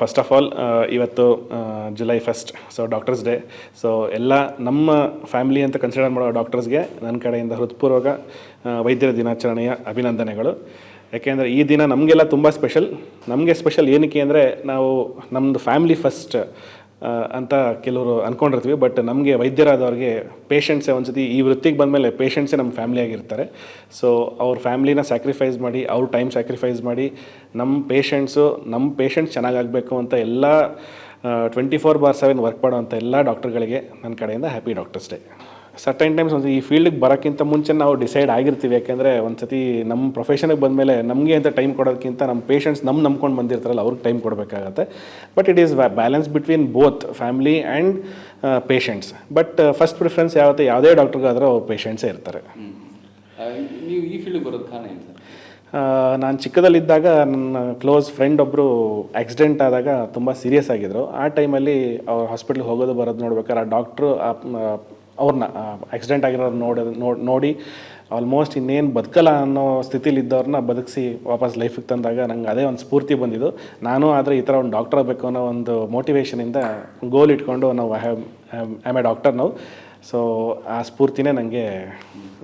First of all ಇವತ್ತು July 1st, so doctors day. So ಎಲ್ಲ ನಮ್ಮ ಫ್ಯಾಮಿಲಿ ಅಂತ ಕನ್ಸಿಡರ್ ಮಾಡೋ ಡಾಕ್ಟರ್ಸ್ಗೆ ನನ್ನ ಕಡೆಯಿಂದ ಹೃತ್ಪೂರ್ವಕ ವೈದ್ಯರ ದಿನಾಚರಣೆಯ ಅಭಿನಂದನೆಗಳು. ಯಾಕೆಂದರೆ ಈ ದಿನ ನಮಗೆಲ್ಲ ತುಂಬ ಸ್ಪೆಷಲ್. ನಮಗೆ ಸ್ಪೆಷಲ್ ಏನಕ್ಕೆ ಅಂದರೆ ನಾವು ನಮ್ಮದು ಫ್ಯಾಮಿಲಿ ಫಸ್ಟ್ ಅಂತ ಕೆಲವರು ಅಂದ್ಕೊಂಡಿರ್ತೀವಿ. ಬಟ್ ನಮಗೆ ವೈದ್ಯರಾದವ್ರಿಗೆ ಪೇಷಂಟ್ಸೇ ಒಂದ್ಸತಿ ಈ ವೃತ್ತಿಗೆ ಬಂದಮೇಲೆ ಪೇಷಂಟ್ಸೇ ನಮ್ಮ ಫ್ಯಾಮಿಲಿ ಆಗಿರ್ತಾರೆ. ಸೊ ಅವ್ರ ಫ್ಯಾಮ್ಲಿನ ಸ್ಯಾಕ್ರಿಫೈಸ್ ಮಾಡಿ, ಅವ್ರ ಟೈಮ್ ಸ್ಯಾಕ್ರಿಫೈಸ್ ಮಾಡಿ ನಮ್ಮ ಪೇಷಂಟ್ಸ್ ಚೆನ್ನಾಗಾಗಬೇಕು ಅಂತ ಎಲ್ಲ 24/7 ವರ್ಕ್ ಮಾಡೋವಂಥ ಎಲ್ಲ ಡಾಕ್ಟರ್ಗಳಿಗೆ ನನ್ನ ಕಡೆಯಿಂದ happy doctors day. Certain times ಒಂದು ಈ ಫೀಲ್ಡಿಗೆ ಬರೋಕ್ಕಿಂತ ಮುಂಚೆ ನಾವು ಡಿಸೈಡ್ ಆಗಿರ್ತೀವಿ. ಯಾಕೆಂದರೆ ಒಂದು ಸತಿ ನಮ್ಮ ಪ್ರೊಫೆಷನಿಗೆ ಬಂದಮೇಲೆ ನಮಗೆ ಅಂತ ಟೈಮ್ ಕೊಡೋದಕ್ಕಿಂತ ನಮ್ಮ ಪೇಷಂಟ್ಸ್ ನಂಬ್ಕೊಂಡು ಬಂದಿರ್ತಾರಲ್ಲ ಅವ್ರಿಗೆ ಟೈಮ್ ಕೊಡಬೇಕಾಗತ್ತೆ. But it is balance between both family and patients. But first preference ಯಾವುದೇ ಡಾಕ್ಟ್ರಿಗಾದರೂ ಅವ್ರು ಪೇಷಂಟ್ಸೇ ಇರ್ತಾರೆ. ನೀವು ಈ ಫೀಲ್ಡಿಗೆ ಬರೋದು ಕಾರಣ ಏನು ಸರ್? ನಾನು ಚಿಕ್ಕದಲ್ಲಿದ್ದಾಗ ನನ್ನ ಕ್ಲೋಸ್ ಫ್ರೆಂಡ್ ಒಬ್ಬರು ಆಕ್ಸಿಡೆಂಟ್ ಆದಾಗ ತುಂಬ ಸೀರಿಯಸ್ ಆಗಿದ್ದರು. ಆ ಟೈಮಲ್ಲಿ ಅವ್ರು ಹಾಸ್ಪಿಟ್ಲಿಗೆ ಹೋಗೋದು ಬರೋದು ನೋಡ್ಬೇಕಾದ್ರೆ ಆ ಡಾಕ್ಟ್ರು ಅವ್ರನ್ನ ಆಕ್ಸಿಡೆಂಟ್ ಆಗಿರೋರು ನೋಡಿ ಆಲ್ಮೋಸ್ಟ್ ಇನ್ನೇನು ಬದುಕಲ್ಲ ಅನ್ನೋ ಸ್ಥಿತಿಲಿದ್ದವ್ರನ್ನ ಬದುಕಿಸಿ ವಾಪಸ್ ಲೈಫಿಗೆ ತಂದಾಗ ನಂಗೆ ಅದೇ ಒಂದು ಸ್ಫೂರ್ತಿ ಬಂದಿದ್ದು. ನಾನು ಆದರೆ ಈ ಥರ ಒಂದು ಡಾಕ್ಟರ್ ಆಗಬೇಕು ಅನ್ನೋ ಒಂದು ಮೋಟಿವೇಶನಿಂದ ಗೋಲ್ ಇಟ್ಕೊಂಡು ನಾವು ಐ ಎ ಡಾಕ್ಟರ್ ನಾವು. ಸೊ ಆ ಸ್ಫೂರ್ತಿನೇ ನನಗೆ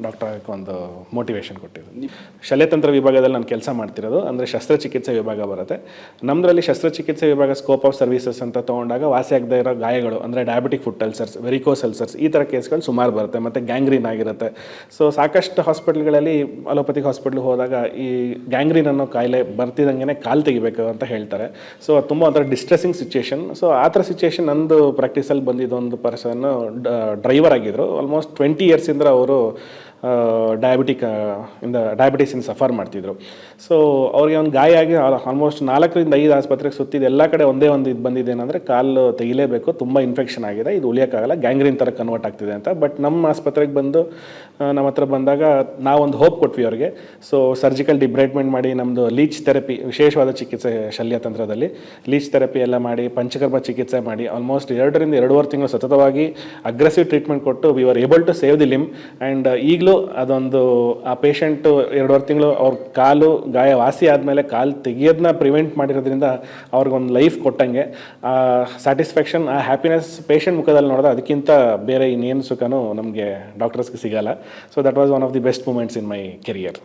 ಡಾಕ್ಟರ್ ಆಗೋಕ್ಕೆ ಒಂದು ಮೋಟಿವೇಶನ್ ಕೊಟ್ಟಿದ್ದು. ಶಲ್ಯತಂತ್ರ ವಿಭಾಗದಲ್ಲಿ ನಾನು ಕೆಲಸ ಮಾಡ್ತಿರೋದು, ಅಂದರೆ ಶಸ್ತ್ರಚಿಕಿತ್ಸೆ ವಿಭಾಗ ಬರುತ್ತೆ. ನಮ್ಮದ್ರಲ್ಲಿ ಶಸ್ತ್ರಚಿಕಿತ್ಸೆ ವಿಭಾಗ ಸ್ಕೋಪ್ ಆಫ್ ಸರ್ವಿಸಸ್ ಅಂತ ತೊಗೊಂಡಾಗ ವಾಸಿ ಆಗದೇ ಇರೋ ಗಾಯಗಳು, ಅಂದರೆ diabetic foot ulcers, varicose ulcers, ಈ ಥರ ಕೇಸ್ಗಳು ಸುಮಾರು ಬರುತ್ತೆ. ಮತ್ತು ಗ್ಯಾಂಗ್ರೀನ್ ಆಗಿರುತ್ತೆ. ಸೊ ಸಾಕಷ್ಟು ಹಾಸ್ಪಿಟ್ಲ್ಗಳಲ್ಲಿ ಅಲೋಪತಿಕ್ ಹಾಸ್ಪಿಟ್ಲಿಗೆ ಹೋದಾಗ ಈ ಗ್ಯಾಂಗ್ರೀನ್ ಅನ್ನೋ ಕಾಯಿಲೆ ಬರ್ತಿದ್ದಂಗೆ ಕಾಲು ತೆಗಿಬೇಕು ಅಂತ ಹೇಳ್ತಾರೆ. ಸೊ ಅದು ತುಂಬ ಒಂಥರ ಡಿಸ್ಟ್ರೆಸಿಂಗ್ ಸಿಚುಯೇಷನ್. ಸೊ ಆ ಥರ ಸಿಚುಯೇಷನ್ ನಂದು ಪ್ರಾಕ್ಟೀಸಲ್ಲಿ ಬಂದಿದ್ದೊಂದು ಪರ್ಸನ್ನು ಡ್ರೈವರ್ ಆಗಿದ್ದರು. ಆಲ್ಮೋಸ್ಟ್ 20 ಇಯರ್ಸಿಂದ ಅವರು ಡಯಾಬಿಟಿಸಿಂದ ಸಫರ್ ಮಾಡ್ತಿದ್ರು. ಸೊ ಅವ್ರಿಗೆ ಒಂದು ಗಾಯ ಆಗಿ ಆಲ್ಮೋಸ್ಟ್ 4-5 ಆಸ್ಪತ್ರೆಗೆ ಸುತ್ತಿದ್ದು. ಎಲ್ಲ ಕಡೆ ಒಂದೇ ಒಂದು ಇದು ಬಂದಿದೆ ಏನಂದರೆ ಕಾಲು ತೆಗಿಲೇಬೇಕು, ತುಂಬ ಇನ್ಫೆಕ್ಷನ್ ಆಗಿದೆ, ಇದು ಉಳಿಯೋಕ್ಕಾಗಲ್ಲ, ಗ್ಯಾಂಗ್ರೀನ್ ಥರ ಕನ್ವರ್ಟ್ ಆಗ್ತಿದೆ ಅಂತ. ಬಟ್ ನಮ್ಮ ಆಸ್ಪತ್ರೆಗೆ ಬಂದು ನಮ್ಮ ಹತ್ರ ಬಂದಾಗ ನಾವೊಂದು ಹೋಪ್ ಕೊಟ್ವಿ ಅವ್ರಿಗೆ. ಸೊ ಸರ್ಜಿಕಲ್ ಡಿಬ್ರೈಟ್ಮೆಂಟ್ ಮಾಡಿ ನಮ್ಮದು ಲೀಚ್ ಥೆರಪಿ, ವಿಶೇಷವಾದ ಚಿಕಿತ್ಸೆ ಶಲ್ಯತಂತ್ರದಲ್ಲಿ ಲೀಚ್ ಥೆರಪಿ ಎಲ್ಲ ಮಾಡಿ, ಪಂಚಕರ್ಮ ಚಿಕಿತ್ಸೆ ಮಾಡಿ ಆಲ್ಮೋಸ್ಟ್ 2-2.5 ತಿಂಗಳು ಸತತವಾಗಿ ಅಗ್ರೆಸಿವ್ ಟ್ರೀಟ್ಮೆಂಟ್ ಕೊಟ್ಟು we are able to save the limb. And ಈಗಲೂ ಅದೊಂದು ಆ ಪೇಷಂಟು 2.5 ತಿಂಗಳು ಅವ್ರ ಕಾಲು ಗಾಯ ವಾಸಿ ಆದಮೇಲೆ ಕಾಲು ತೆಗಿಯೋದನ್ನ ಪ್ರಿವೆಂಟ್ ಮಾಡಿರೋದ್ರಿಂದ ಅವ್ರಿಗೊಂದು ಲೈಫ್ ಕೊಟ್ಟಂಗೆ ಆ ಸ್ಯಾಟಿಸ್ಫ್ಯಾಕ್ಷನ್, ಆ ಹ್ಯಾಪಿನೆಸ್ ಪೇಷಂಟ್ ಮುಖದಲ್ಲಿ ನೋಡಿದ್ರೆ ಅದಕ್ಕಿಂತ ಬೇರೆ ಇನ್ನೇನು ಸುಖನೂ ನಮಗೆ ಡಾಕ್ಟರ್ಸ್ಗೆ ಸಿಗಲ್ಲ. So that was one of the best moments in my career.